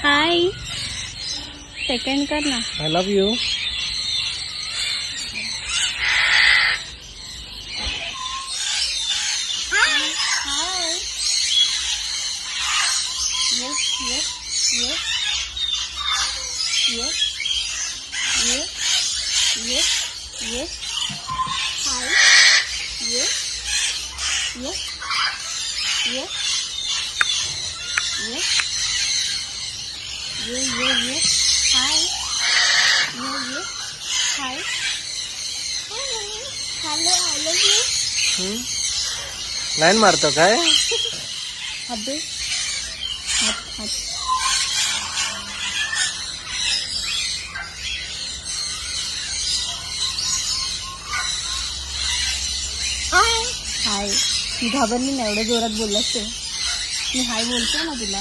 हाय second कर ना. I love you. Hi. Yes yes yes yes yes yes yes. Hi. Yes yes yes yes. ये hi. ये hi. Hello I love you. Line मारतो काय? अबे हात हात. हाय. हाय. ती घाबरली ना, एवढ्या जोरात बोललास ते. मी हाय बोलते ना तुला.